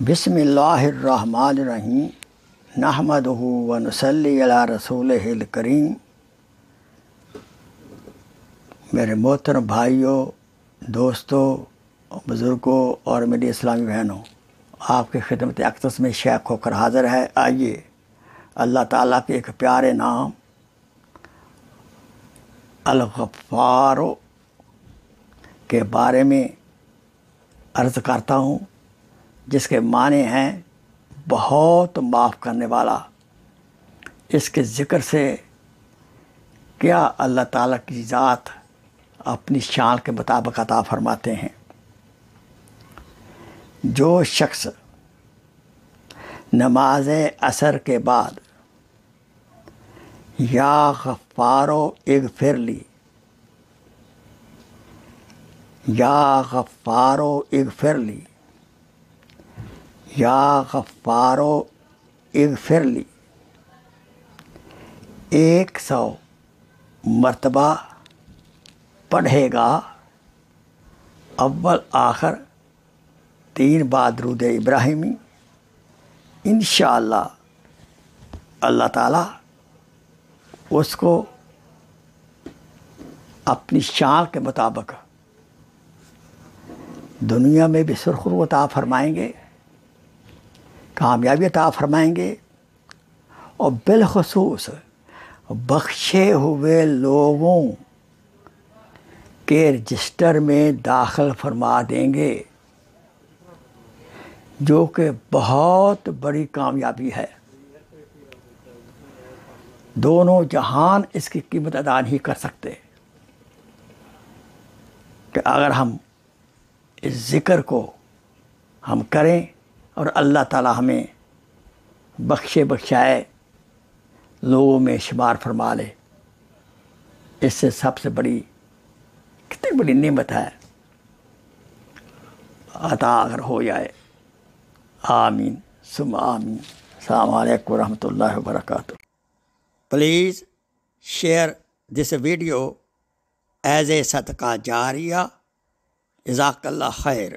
بسم اللہ الرحمن الرحیم نحمدہ و نصلی علی رسولہ الکریم۔ میرے محترم بھائیوں، دوستوں، بزرگوں اور میری اسلامی بہنوں، آپ کی خدمت اقدس میں شیخ ہو کر حاضر ہے۔ آئیے اللہ تعالیٰ کے ایک پیارے نام الغفار کے بارے میں عرض کرتا ہوں، جس کے معنی ہیں بہت معاف کرنے والا۔ اس کے ذکر سے کیا اللہ تعالیٰ کی ذات اپنی شان کے مطابق عطا فرماتے ہیں۔ جو شخص نماز عصر کے بعد یا غفارو اغفر لی، یا غفارو اغفر لی، یا غفارو اغفر لی 100 مرتبہ پڑھے گا، اول آخر 3 بار درود ابراہیمی، انشاءاللہ اللہ تعالیٰ اس کو اپنی شان کے مطابق دنیا میں بھی سرخرو عطا فرمائیں گے، کامیابی عطا فرمائیں گے، اور بالخصوص بخشے ہوئے لوگوں کے رجسٹر میں داخل فرما دیں گے، جو کہ بہت بڑی کامیابی ہے۔ دونوں جہان اس کی قیمت ادا نہیں کر سکتے کہ اگر ہم اس ذکر کو ہم کریں اور اللہ تعالیٰ ہمیں بخشائے لوگوں میں شمار فرما لے، اس سے سب سے بڑی کتنی بڑی نعمت ہے عطا اگر ہو جائے۔ آمین ثم آمین۔ السلام علیکم ورحمۃ اللہ وبرکاتہ۔ Please share this video as a صدقہ جاریہ۔ جزاک اللہ خیر۔